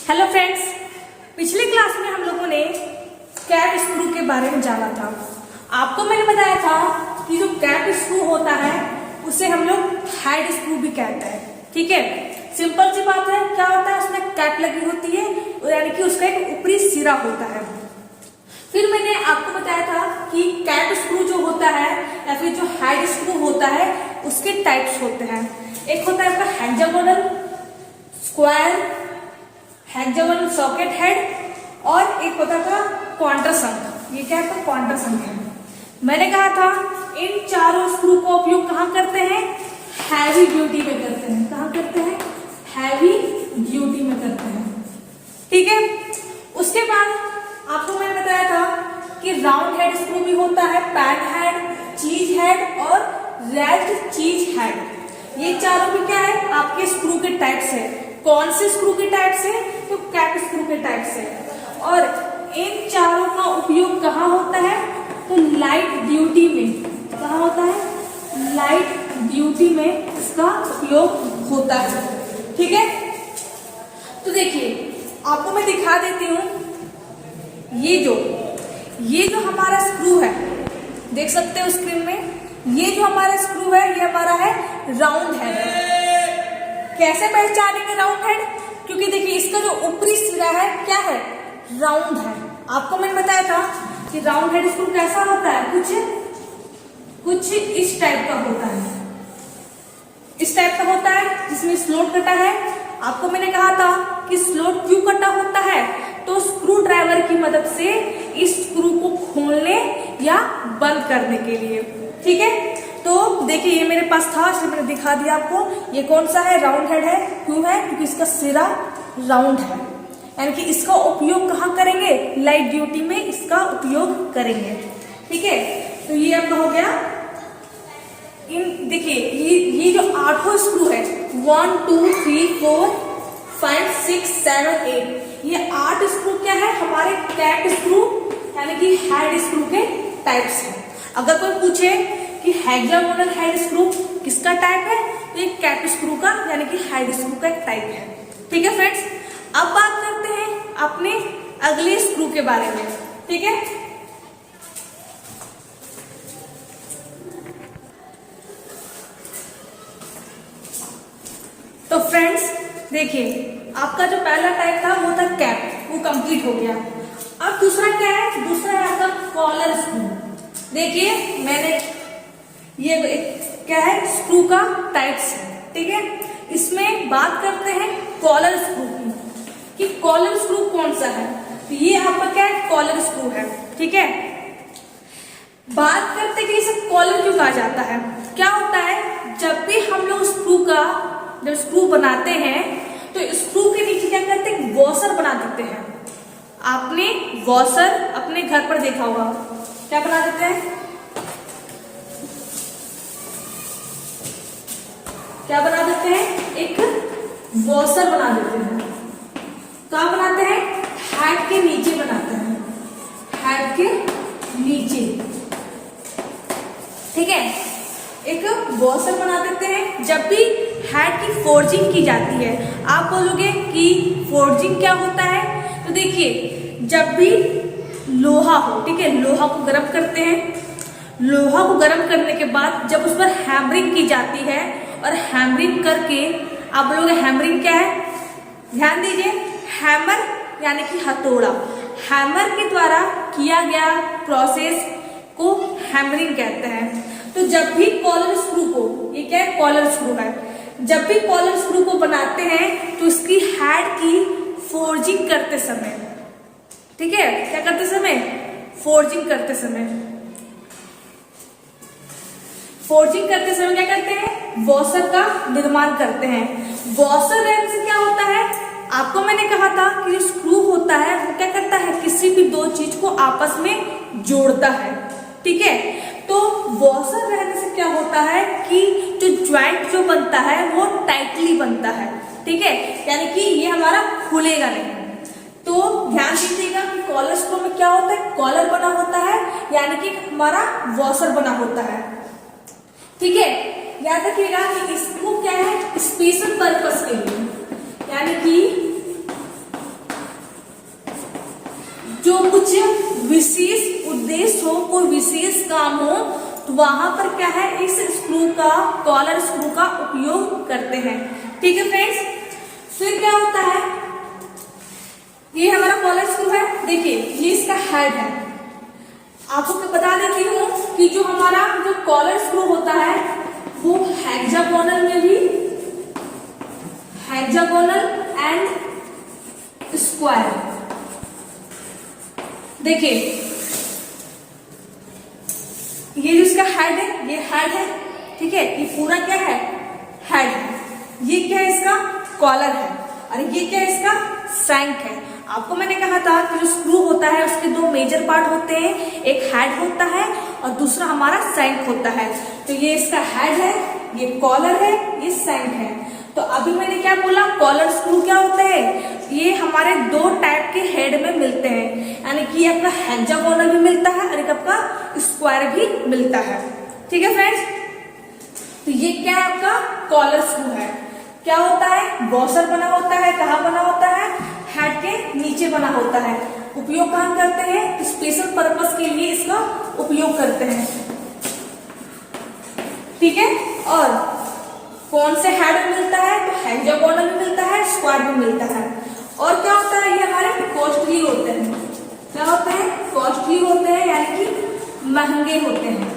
Hello friends, पिछले class में हम लोगों ने कैप स्क्रू के बारे में जाना था। आपको मैंने बताया था कि जो कैप स्क्रू होता है उसे हम लोग हेड स्क्रू भी कहते हैं। ठीक है, सिंपल सी बात है। क्या होता है, उसमें कैप लगी होती है, यानी कि उसका एक ऊपरी सिरा होता है। फिर मैंने आपको बताया था कि कैप स्क्रू जो होता है या फिर जो हेड स्क्रू होता है उसके टाइप्स होते हैं। एक होता है आपका hexagonal, square, hexagonal socket head और एक होता था क्वाड्रसंक। ये क्या है, क्वाड्रसंक है। मैंने कहा था इन चारों स्क्रू का उपयोग कहाँ करते हैं, हैवी ड्यूटी में करते हैं। कहाँ करते हैं, हैवी ड्यूटी में करते हैं। ठीक है, उसके बाद आपको मैंने बताया था कि राउंड हेड स्क्रू भी होता है, पैन हेड, चीज हेड और रेस्ट चीज हेड। ये चारों भी क्या है, आपके स्क्रू के टाइप्स है। कौन से स्क्रू के टाइप से, तो कैप स्क्रू के टाइप से। और इन चारों का उपयोग कहाँ होता है, तो लाइट ड्यूटी में। कहाँ होता है, लाइट ड्यूटी में इसका उपयोग होता है। ठीक है, तो देखिए आपको मैं दिखा देती हूँ। ये जो हमारा स्क्रू है, देख सकते हो स्क्रीन में। ये जो हमारा स्क्रू है ये हमारा है राउंड हेड है। कैसे पहचानेंगे राउंड हेड, क्योंकि देखिए इसका जो ऊपरी सिरा है क्या है, राउंड है। आपको मैंने बताया था कि राउंड हेड स्क्रू कैसा होता है, कुछ इस टाइप का होता है। इस टाइप का होता है जिसमें स्लॉट कटा है। आपको मैंने कहा था कि स्लॉट क्यों कटा होता है, तो स्क्रू ड्राइवर की मदद से इस स्क्रू को खोलने या बंद करने के लिए। ठीक है, तो देखिए ये मेरे पास था इसलिए मैंने दिखा दिया आपको। ये कौन सा है, राउंड हेड है। क्यों है, क्योंकि इसका सिरा राउंड है, यानी कि इसका उपयोग कहाँ करेंगे, लाइट ड्यूटी में इसका उपयोग करेंगे। ठीक है, तो ये आपका हो गया। इन देखिए ये जो 8 स्क्रू है, 1 2 3 4 5 6 7 8, ये 8 स्क्रू क्या है, हमारे कैप स्क्रू यानी कि हेड स्क्रू के टाइप्स हैं। अगर कोई पूछे कि हेक्सागोनल हेड स्क्रू किसका टाइप है, तो ये कैप स्क्रू का यानी कि हेड स्क्रू का एक टाइप है। ठीक है फ्रेंड्स, अब बात करते हैं अपने अगले स्क्रू के बारे में। ठीक है, तो फ्रेंड्स देखिए आपका जो पहला टाइप था वो था कैप, वो कंप्लीट हो गया। अब दूसरा क्या है, दूसरा है आपका कॉलर स्क्रू। देखिए मैंने ये क्या है, स्क्रू का टाइप्स है। ठीक है, इसमें बात करते हैं कॉलर स्क्रू की कि कॉलर स्क्रू कौन सा है। तो ये आपका क्या है, कॉलर स्क्रू है। ठीक है, बात करते हैं कि इसे कॉलर क्यों कहा जाता है। क्या होता है, जब भी हम लोग जब स्क्रू बनाते हैं तो स्क्रू के नीचे क्या करते हैं, वॉशर बना देते हैं। आपने वॉशर अपने घर पर देखा होगा, क्या बना देते हैं, क्या बना देते हैं, एक वॉशर बना देते हैं। कहाँ बनाते हैं, हेड के नीचे बनाते हैं, हेड के नीचे। ठीक है, एक वॉशर बना देते हैं। जब भी हेड की फोर्जिंग की जाती है, आप बोलोगे कि फोर्जिंग क्या होता है, तो देखिए जब भी लोहा हो, ठीक है, लोहा को गर्म करते हैं। लोहा को गर्म करने के बाद जब उस पर हैमरिंग की जाती है, और हैमरिंग करके आप बोलोगे हैमरिंग क्या है, ध्यान दीजिए, हैमर यानी कि हथौड़ा, हैमर के द्वारा किया गया प्रोसेस को हैमरिंग कहते हैं। तो जब भी कॉलर स्क्रू को, ये क्या है, कॉलर स्क्रू है, जब भी कॉलर स्क्रू को बनाते हैं तो इसकी हेड की फोर्जिंग करते समय, ठीक है, क्या करते समय, फोर्जिंग करते समय क्या करते हैं, वॉशर का निर्माण करते हैं। वॉशर रहने से क्या होता है, आपको मैंने कहा था कि जो स्क्रू होता है वो क्या करता है, किसी भी दो चीज को आपस में जोड़ता है। ठीक है, तो वॉशर रहने से क्या होता है कि जो ज्वाइंट जो बनता है वो टाइटली बनता है। ठीक है, यानी कि ये हमारा खुलेगा नहीं। तो ध्यान दीजिएगा कि कॉलर स्क्रू में क्या होता है, कॉलर बना होता है, यानी कि हमारा वॉशर बना होता है। ठीक है, याद रखिएगा कि इसको क्या है, स्पेशल पर्पस के लिए, यानी कि उद्देश्य हो, कोई विशेष काम हो, तो वहां पर क्या है, इस स्क्रू का, कॉलर स्क्रू का उपयोग करते हैं। ठीक है फ्रेंड्स, फिर क्या होता है, ये हमारा कॉलर स्क्रू है, देखिए ये इसका हेड है। आपको बता देती हूँ कि जो हमारा जो कॉलर स्क्रू होता है वो हेक्सागोनल में भी, हेक्सागोनल एंड स्क्वायर। देखिए ये जो इसका हेड है, ये हेड है, ठीक है, ये पूरा क्या है, हेड है। ये क्या है, इसका कॉलर है, और ये क्या है, इसका शैंक है। आपको मैंने कहा था कि जो स्क्रू होता है उसके दो मेजर पार्ट होते हैं, एक हेड होता है और दूसरा हमारा शैंक होता है। तो ये इसका हेड है, ये कॉलर है, ये शैंक है। तो अभी मैंने क्या बोला, कॉलर स्क्रू क्या होता है, ये हमारे दो टाइप के हेड में मिलते हैं, यानी कि आपका हेक्सागोनल भी मिलता है और एक आपका स्क्वायर भी मिलता है। ठीक है फ्रेंड्स, तो ये क्या है, आपका कॉलर स्क्रू है। क्या होता है, वॉशर बना होता है, कहाँ बना होता है, हेड के नीचे बना होता है। उपयोग कहाँ करते हैं, स्पेशल पर्पस के लिए इसका उपयोग करते हैं। ठीक है, और कौन से हेड में मिलता है, तो हेक्सागोनल में मिलता है, स्क्वायर में मिलता है। और क्या होता है, ये हमारे कॉस्टली होते हैं। क्या होते हैं, कॉस्टली होते हैं, यानी कि महंगे होते हैं।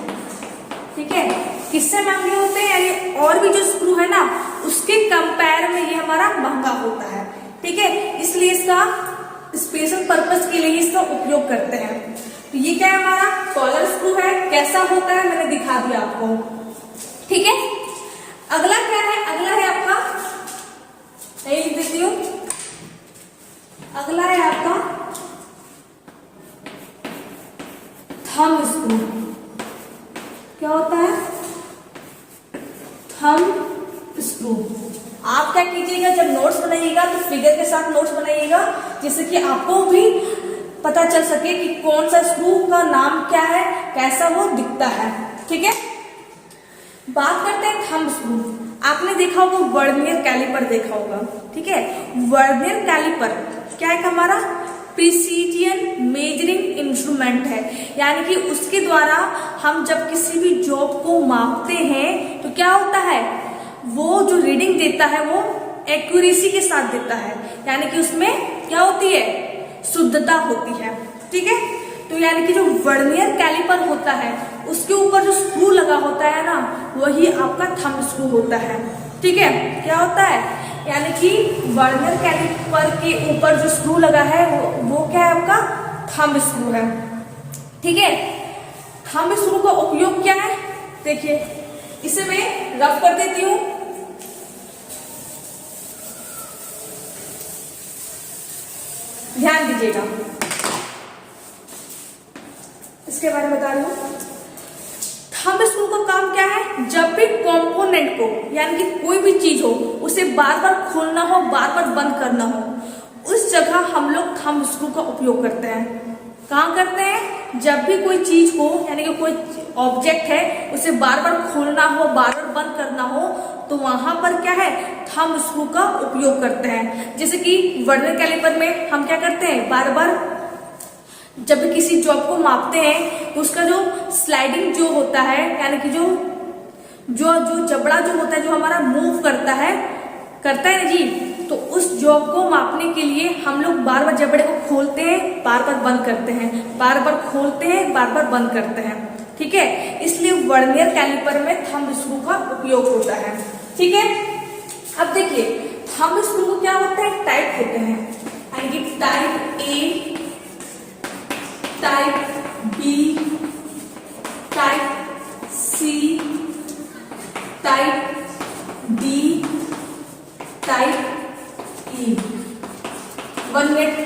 ठीक है, किससे महंगे होते हैं, यानी और भी जो स्क्रू है ना उसके कंपेयर में ये हमारा महंगा होता है। ठीक है, इसलिए इसका स्पेशल पर्पस के लिए इसका उपयोग करते हैं। तो ये क्या है, हमारा कॉलर स्क्रू है। कैसा होता है मैंने दिखा दिया आपको। ठीक है, अगला क्या है, अगला है आपका, यही लिख देती हूँ, अगला है आपका थंब स्क्रू। क्या होता है, थंब स्क्रू। आप क्या कीजिएगा, जब नोट्स बनाइएगा तो फिगर के साथ नोट्स बनाइएगा, जिससे कि आपको भी पता चल सके कि कौन सा स्क्रू का नाम क्या है, कैसा वो दिखता है। ठीक है, बात करते हैं थंब स्क्रू। आपने देखा होगा वर्नियर कैलिपर देखा होगा। ठीक है, वर्नियर कैलिपर क्या है, हमारा प्रिसीजन मेजरिंग इंस्ट्रूमेंट है, यानी कि उसके द्वारा हम जब किसी भी जॉब को मापते हैं तो क्या होता है, वो जो रीडिंग देता है वो एक्यूरेसी के साथ देता है, यानी कि उसमें क्या होती है, शुद्धता होती है। ठीक है, तो यानी कि जो वर्नियर कैलिपर होता है उसके ऊपर जो स्क्रू लगा होता है ना, वही आपका थंब स्क्रू होता है। ठीक है, क्या होता है, यानी कि वर्नियर कैलिपर के ऊपर जो स्क्रू लगा है वो क्या है, आपका थंब स्क्रू है। ठीक है, थंब स्क्रू का उपयोग क्या है, देखिए इसे मैं रफ कर देती हूं। ध्यान दीजिएगा, इसके बारे में बता रही हूं। थंब स्क्रू का काम क्या है, जब भी कंपोनेंट को, यानी कि कोई भी चीज हो, उसे बार बार खोलना हो, बार बार बंद करना हो, उस जगह हम लोग थंब स्क्रू का उपयोग करते हैं। कहाँ करते हैं, जब भी कोई चीज को, यानी कि कोई ऑब्जेक्ट है उसे बार बार खोलना हो, बार बार बंद करना हो, तो वहां पर क्या है, थंब स्क्रू का उपयोग करते हैं। जैसे कि वर्नियर कैलिपर में हम क्या करते हैं, बार बार जब भी किसी जॉब को मापते हैं तो उसका जो स्लाइडिंग जो होता है, यानी कि जो जो जो जबड़ा जो होता है, जो हमारा मूव करता है ना जी, तो उस जॉब को मापने के लिए हम लोग बार बार जबड़े को खोलते हैं, बार बार बंद करते हैं, बार बार खोलते हैं, बार बार बंद करते हैं। ठीक है, इसलिए वर्नियर कैलिपर में थंब स्क्रू का उपयोग होता है। ठीक है, अब देखिए थंब स्क्रू क्या होता है, टाइप होते हैं, यानी कि type A, type B, type C, type D, type E. 1 minute,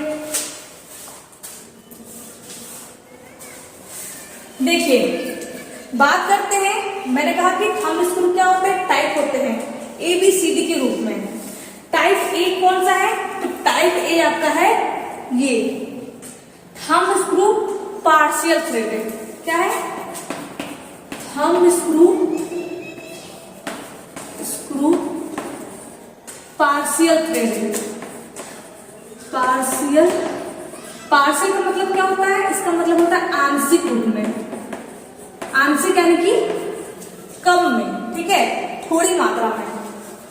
देखिए बात करते हैं। मैंने कहा कि थंब स्क्रू क्या होते हैं, टाइप होते हैं ABCD के रूप में। टाइप ए कौन सा है, तो टाइप ए आपका है ये थंब स्क्रू पार्शियल थ्रेडेड। क्या है, thumb screw partial threaded, partial partial का मतलब क्या होता है, इसका मतलब होता है आंशिक रूप में, आंशिक यानी कि कम में, ठीक है, थोड़ी मात्रा में,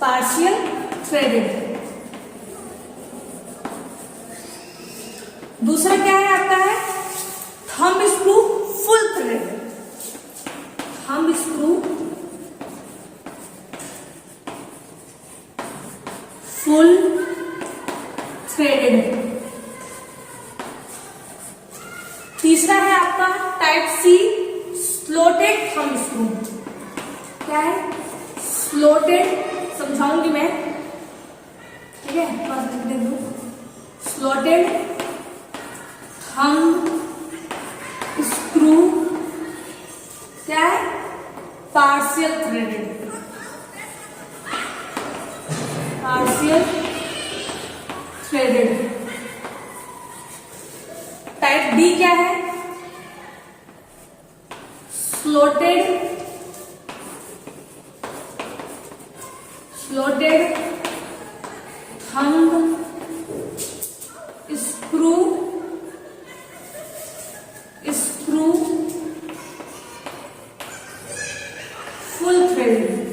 पार्शियल थ्रेडेड। दूसरा क्या है आपका है thumb screw full threaded, thumb screw full threaded. तीसरा है आपका type C slotted thumb screw. क्या है स्लोटेड, समझाऊंगी मैं, ठीक है, स्लोटेड थंब स्क्रू क्या है partial threaded, partial threaded. Type D क्या है slotted, slotted thumb screw, screw full threaded,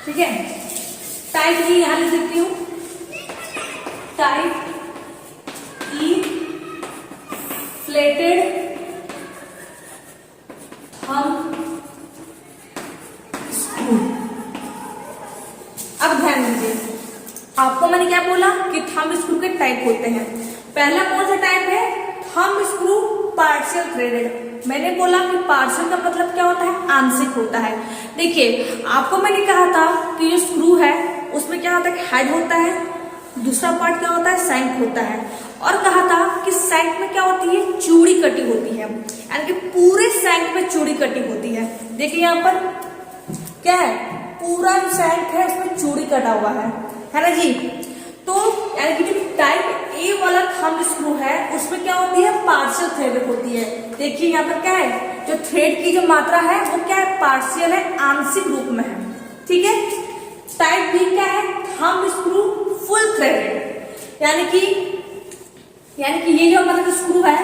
ठीक है। टाइप ई यहां लिख देती हूं, टाइप ई फ्लेटेड थंब स्क्रू। अब ध्यान दीजिए, आपको मैंने क्या बोला कि थंब स्क्रू के टाइप होते हैं। पहला कौन सा टाइप है थंब स्क्रू पार्शियल थ्रेडेड। मैंने बोला कि पार्शियल का मतलब क्या होता है आंशिक होता है। देखिए आपको मैंने कहा था कि जो स्क्रू है उसमें क्या होता है हेड होता है, दूसरा पार्ट क्या होता है सैंक होता है, और कहा था कि सैंक में क्या होती है चूड़ी कटी होती है, यानी कि पूरे सैंक में चूड़ी कटी होती है। देखिए यहाँ पर क्या है पूरा जो सैंक है उसमें चूड़ी कटा हुआ है ना जी। तो यानी कि जो टाइप ए वाला थंब स्क्रू है उसमें क्या होती है पार्शियल थ्रेडेड होती है। देखिए यहाँ पर क्या है जो थ्रेड की जो मात्रा है वो क्या है पार्शियल है, आंशिक रूप में है, ठीक है। टाइप बी क्या है थंब स्क्रू फुल थ्रेडेड, यानी कि ये जो हमारा स्क्रू है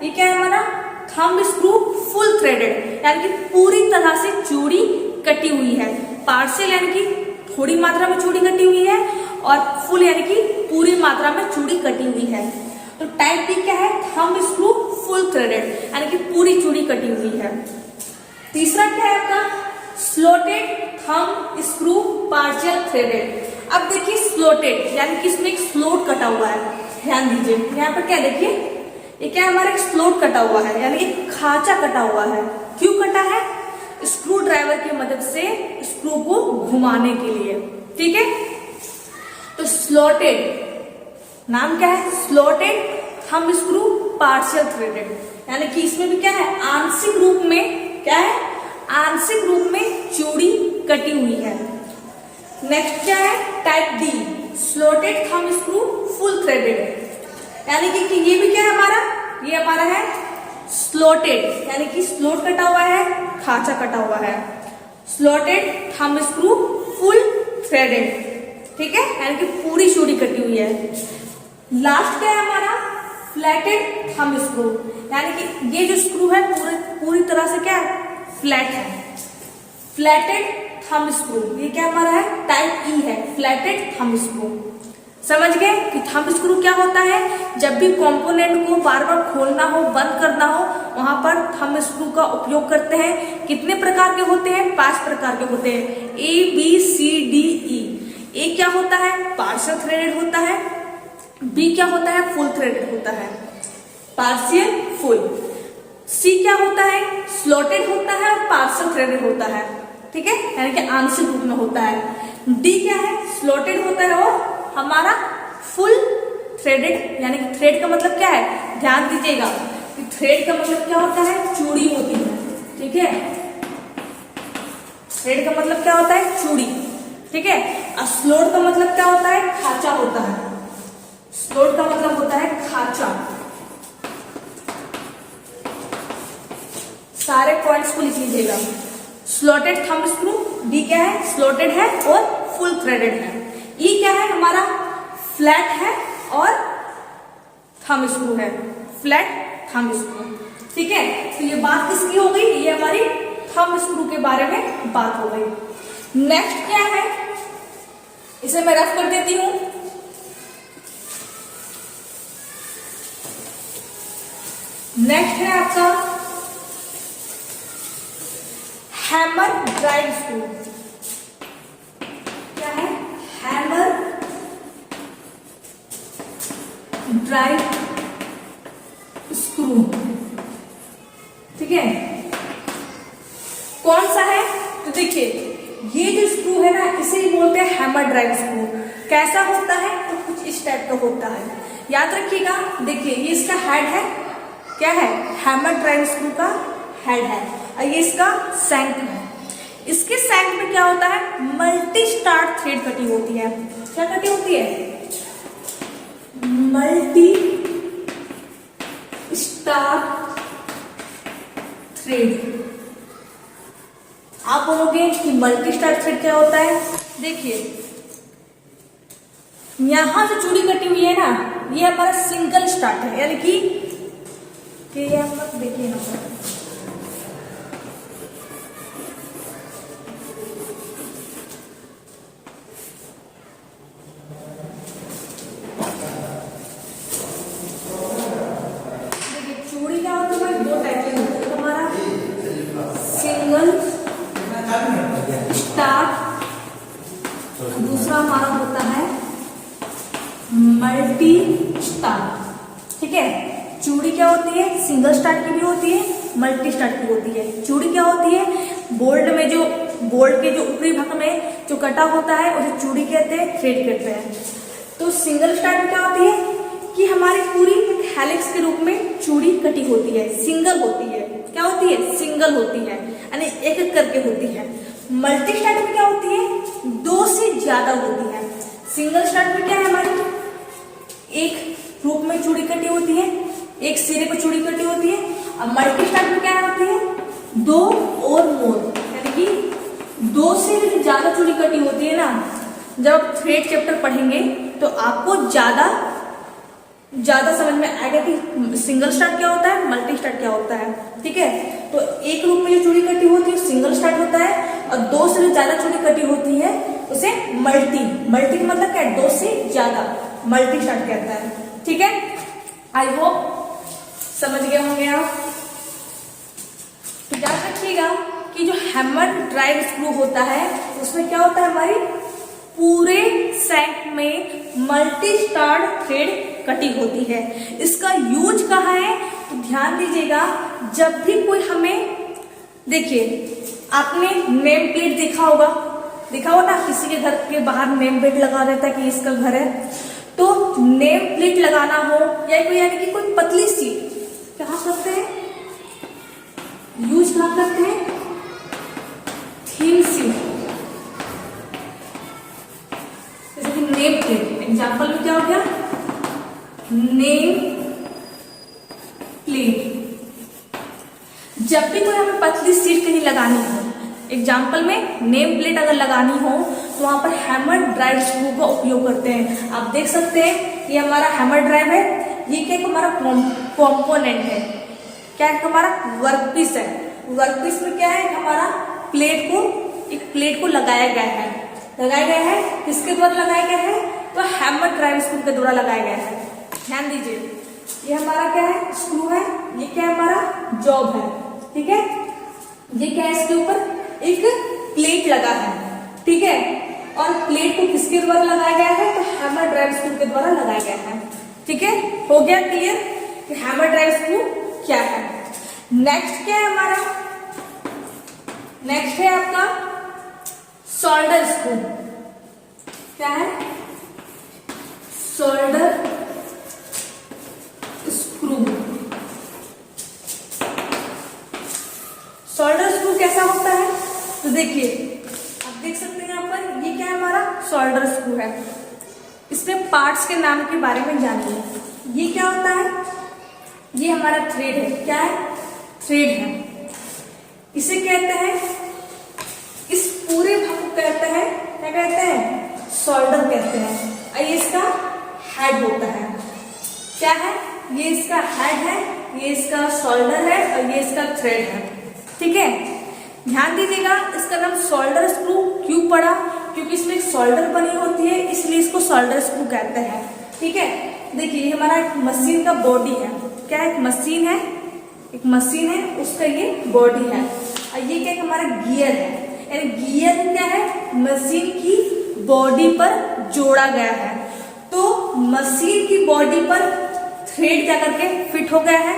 ये क्या है हमारा थंब स्क्रू फुल थ्रेडेड, यानी कि पूरी तरह से चूड़ी कटी हुई है। पार्शियल यानी कि थोड़ी मात्रा में चूड़ी कटी हुई है, और फुल यानी कि पूरी मात्रा में चूड़ी कटी हुई है। तो टाइप बी क्या है थंब स्क्रू फुल थ्रेडेड, यानी कि पूरी चूड़ी कटी हुई है। तीसरा क्या है आपका slotted thumb screw partial threaded. अब देखिए स्लोटेड यानी कि इसमें एक स्लोट कटा हुआ है, ध्यान दीजिए यहाँ पर क्या देखिए ये क्या हमारा एक स्लोट कटा हुआ है, यानी कि खांचा कटा हुआ है। क्यों कटा है स्क्रू ड्राइवर की मदद से स्क्रू को घुमाने के लिए, ठीक है। तो स्लोटेड नाम क्या है slotted thumb screw partial threaded, यानी कि इसमें भी क्या है आंशिक रूप में क्या है आंशिक रूप में चूड़ी कटी हुई है। नेक्स्ट क्या है type D slotted thumb screw full threaded, यानी कि ये भी क्या है हमारा ये हमारा है स्लोटेड, यानी कि स्लोट कटा हुआ है खांचा कटा हुआ है, slotted thumb screw full threaded, ठीक है, यानी कि पूरी चूड़ी कटी हुई है। लास्ट क्या है हमारा फ्लैटेड थंब स्क्रू, यानी कि ये जो स्क्रू है पूरी तरह से क्या है फ्लैट है, फ्लैटेड थंब स्क्रू। ये क्या हमारा है टाइप ई है फ्लैटेड थंब स्क्रू। समझ गए कि थंब स्क्रू क्या होता है। जब भी कंपोनेंट को बार बार खोलना हो बंद करना हो वहां पर थंब स्क्रू का उपयोग करते हैं। कितने प्रकार के होते हैं 5 प्रकार के होते हैं A B C D E। ए क्या होता है पार्शियल थ्रेडेड होता है, बी क्या होता है फुल थ्रेडेड होता है पार्शियल फुल, सी क्या होता है स्लोटेड होता है और पार्शियल थ्रेडेड होता है, ठीक है, यानी कि आंशिक रूप में होता है। डी क्या है स्लोटेड होता है और हमारा फुल थ्रेडेड, यानी कि थ्रेड का मतलब क्या है ध्यान दीजिएगा कि थ्रेड का मतलब क्या होता है चूड़ी होती है, ठीक है, थ्रेड का मतलब क्या होता है चूड़ी, ठीक है। और स्लोट का मतलब क्या होता है खांचा होता है, स्लोट का मतलब होता है खांचा। सारे पॉइंट्स को लिख लीजिएगा। स्लोटेड थंब स्क्रू डी क्या है स्लोटेड है और फुल थ्रेडेड है। ई क्या है हमारा फ्लैट है और थंब स्क्रू है, फ्लैट थंब स्क्रू। ठीक है, तो ये बात किसकी हो गई, ये हमारी थंब स्क्रू के बारे में बात हो गई। नेक्स्ट क्या है, इसे मैं रफ कर देती हूं। नेक्स्ट है आपका हैमर ड्राइव स्क्रू। क्या है, हैमर ड्राइव स्क्रू। ठीक है, कौन सा है, तो देखिए ये जो स्क्रू है ना, इसे ही बोलते हैं हैमर ड्राइव स्क्रू। कैसा होता है, तो कुछ इस टाइप का होता है, याद रखिएगा। देखिए ये इसका हेड है, क्या है, हैमर ड्राइव स्क्रू का हेड है, और ये इसका सैंक है। इसके सैंक में क्या होता है, मल्टी स्टार्ट थ्रेड कटी होती है। क्या कटी होती है, मल्टी स्टार्ट थ्रेड। आप बोलोगे कि मल्टी स्टार्ट थ्रेड क्या होता है, देखिए यहां जो चूड़ी कटी हुई है ना, ये हमारा सिंगल स्टार्ट है, यानी कि ये आप देखिए यहाँ पर चूड़ी क्या होता है, दो टाइप की होती है, हमारा सिंगल स्टार्ट, दूसरा हमारा होता है मल्टी स्टार्ट। ठीक है, चूड़ी क्या होती है, सिंगल स्टार्ट की भी होती है, मल्टी स्टार्ट की होती है। चूड़ी क्या होती है, बोल्ट में जो बोल्ट के जो ऊपरी भाग में जो कटा होता है उसे चूड़ी कहते हैं, थ्रेड कहते हैं। तो सिंगल स्टार्ट में क्या होती है कि हमारी पूरी हेलिक्स के रूप में चूड़ी कटी होती है, सिंगल होती है। क्या होती है, सिंगल होती है, यानी एक एक करके होती है। मल्टी स्टार्ट में क्या होती है, दो से ज्यादा होती है। सिंगल स्टार्ट में क्या है, हमारी एक रूप में चूड़ी कटी होती है, एक सिरे पर चूड़ी कटी होती है। अब मल्टी स्टार्ट में क्या होती है, दो और मोर, यानी कि दो से ज्यादा चूड़ी कटी होती है ना। जब आप थ्रेड चैप्टर पढ़ेंगे तो आपको ज्यादा समझ में आएगा कि सिंगल स्टार्ट क्या होता है, मल्टी स्टार्ट क्या होता है। ठीक है, तो एक रूप में जो चूड़ी कटी होती है सिंगल स्टार्ट होता है, और दो से ज्यादा चूड़ी कटी होती है उसे मल्टी का मतलब क्या है, दो से ज्यादा, मल्टी स्टार्ट कहता है। ठीक है, आई होप समझ गए होंगे आप। तो याद रखिएगा कि जो हैमर ड्राइव स्क्रू होता है उसमें क्या होता है, हमारी पूरे सैंक में मल्टी स्टार्ट थ्रेड कटी होती है। इसका यूज कहाँ है, तो ध्यान दीजिएगा, जब भी कोई हमें, देखिए आपने नेम प्लेट देखा होगा ना, किसी के घर के बाहर नेम प्लेट लगा रहता है कि इसका घर है। तो नेम प्लेट लगाना हो या कोई, यानी कि कोई पतली सी, कहाँ करते हैं, यूज कहाँ करते हैं, थीन सी, जैसे कि नेम प्लेट। एग्जाम्पल में क्या हो गया, नेम प्लेट। जब भी कोई हमें पतली सीट कहीं लगानी हो, एग्जाम्पल में नेम प्लेट अगर लगानी हो तो वहां पर हैमर ड्राइव स्क्रू का उपयोग करते हैं। आप देख सकते हैं ये हमारा हैमर ड्राइव है, ये क्या हमारा कॉम्पोनेंट है, क्या है, हमारा वर्कपीस है। वर्कपीस में क्या है, हमारा एक प्लेट को लगाया गया है, किसके द्वारा लगाया गया है, तो हैमर ड्राइव स्क्रू के द्वारा लगाया गया है। ध्यान दीजिए, ये हमारा क्या है, स्क्रू है, ये क्या है, हमारा जॉब है। ठीक है, ये क्या है, इसके ऊपर एक प्लेट लगा है। ठीक है, और प्लेट को किसके द्वारा लगाया गया है, तो हैमर ड्राइव स्क्रू के द्वारा लगाया गया है। ठीक है, हो गया क्लियर कि हैमर ड्राइव स्क्रू क्या है। नेक्स्ट क्या है हमारा, नेक्स्ट है आपका सोल्डर स्क्रू। क्या है, सोल्डर स्क्रू। सोल्डर स्क्रू कैसा होता है, तो देखिए आप देख सकते हैं यहाँ पर, ये क्या है, हमारा सोल्डर स्क्रू है। इसमें पार्ट्स के नाम के बारे में जानिए। ये क्या होता है, ये हमारा थ्रेड है, क्या है, थ्रेड है। इसे कहते हैं, इस पूरे भाग को कहते हैं, क्या कहते हैं, सोल्डर कहते हैं। और ये इसका हेड होता है। क्या है? ये इसका हेड है, ये इसका शोल्डर है और ये इसका थ्रेड है। ठीक है, ध्यान दीजिएगा, इसका नाम शोल्डर स्क्रू क्यों पड़ा? क्योंकि इसमें एक शोल्डर बनी होती है, इसलिए इसको शोल्डर स्क्रू कहते हैं। ठीक है, देखिए ये हमारा एक मशीन का बॉडी है। क्या एक मशीन है? एक मशीन है, उसका ये बॉडी है। और ये क्या है? हमारा गियर है। यानी गियर क्या है? मशीन की बॉडी पर जोड़ा गया है। तो मशीन की बॉडी पर थ्रेड क्या करके फिट हो गया है,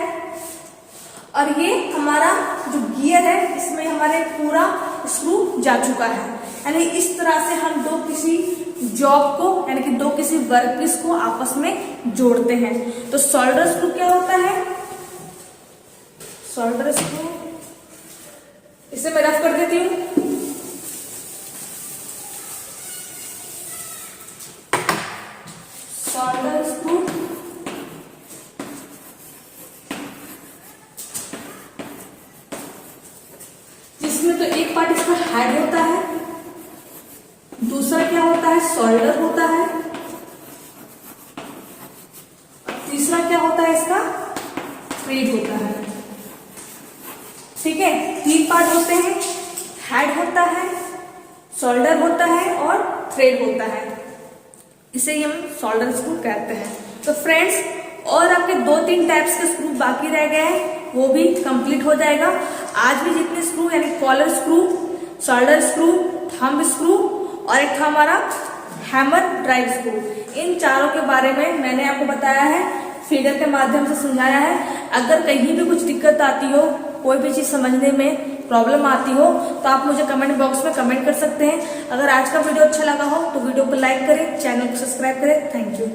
और ये हमारा जो गियर है इसमें हमारे पूरा स्क्रू जा चुका है। यानी इस तरह से हम दो किसी जॉब को, यानी कि दो किसी वर्कपीस को आपस में जोड़ते हैं। तो शोल्डर स्क्रू क्या होता है? शोल्डर स्क्रू, इसे मैं रफ कर देती हूँ। शोल्डर स्क्रू जिसमें तो एक पार्ट इसका हेड होता है, दूसरा क्या होता है? शोल्डर होता है, तीसरा क्या होता है? इसका थ्रेड होता है। ठीक है, तीन पार्ट होते हैं, हेड होता है, शोल्डर होता है और थ्रेड होता है। इसे ही हम शोल्डर स्क्रू कहते हैं। तो फ्रेंड्स, और आपके 2-3 टाइप्स के स्क्रू बाकी रह गए हैं, वो भी कंप्लीट हो जाएगा। आज भी जितने स्क्रू, यानी collar screw, shoulder screw, thumb screw और एक था हमारा हैमर ड्राइव स्क्रू, इन चारों के बारे में मैंने आपको बताया है, फिगर के माध्यम से समझाया है। अगर कहीं भी कुछ दिक्कत आती हो, कोई भी चीज समझने में प्रॉब्लम आती हो, तो आप मुझे कमेंट बॉक्स में कमेंट कर सकते हैं। अगर आज का वीडियो अच्छा लगा हो तो वीडियो को लाइक करें, चैनल को सब्सक्राइब करें। Thank you.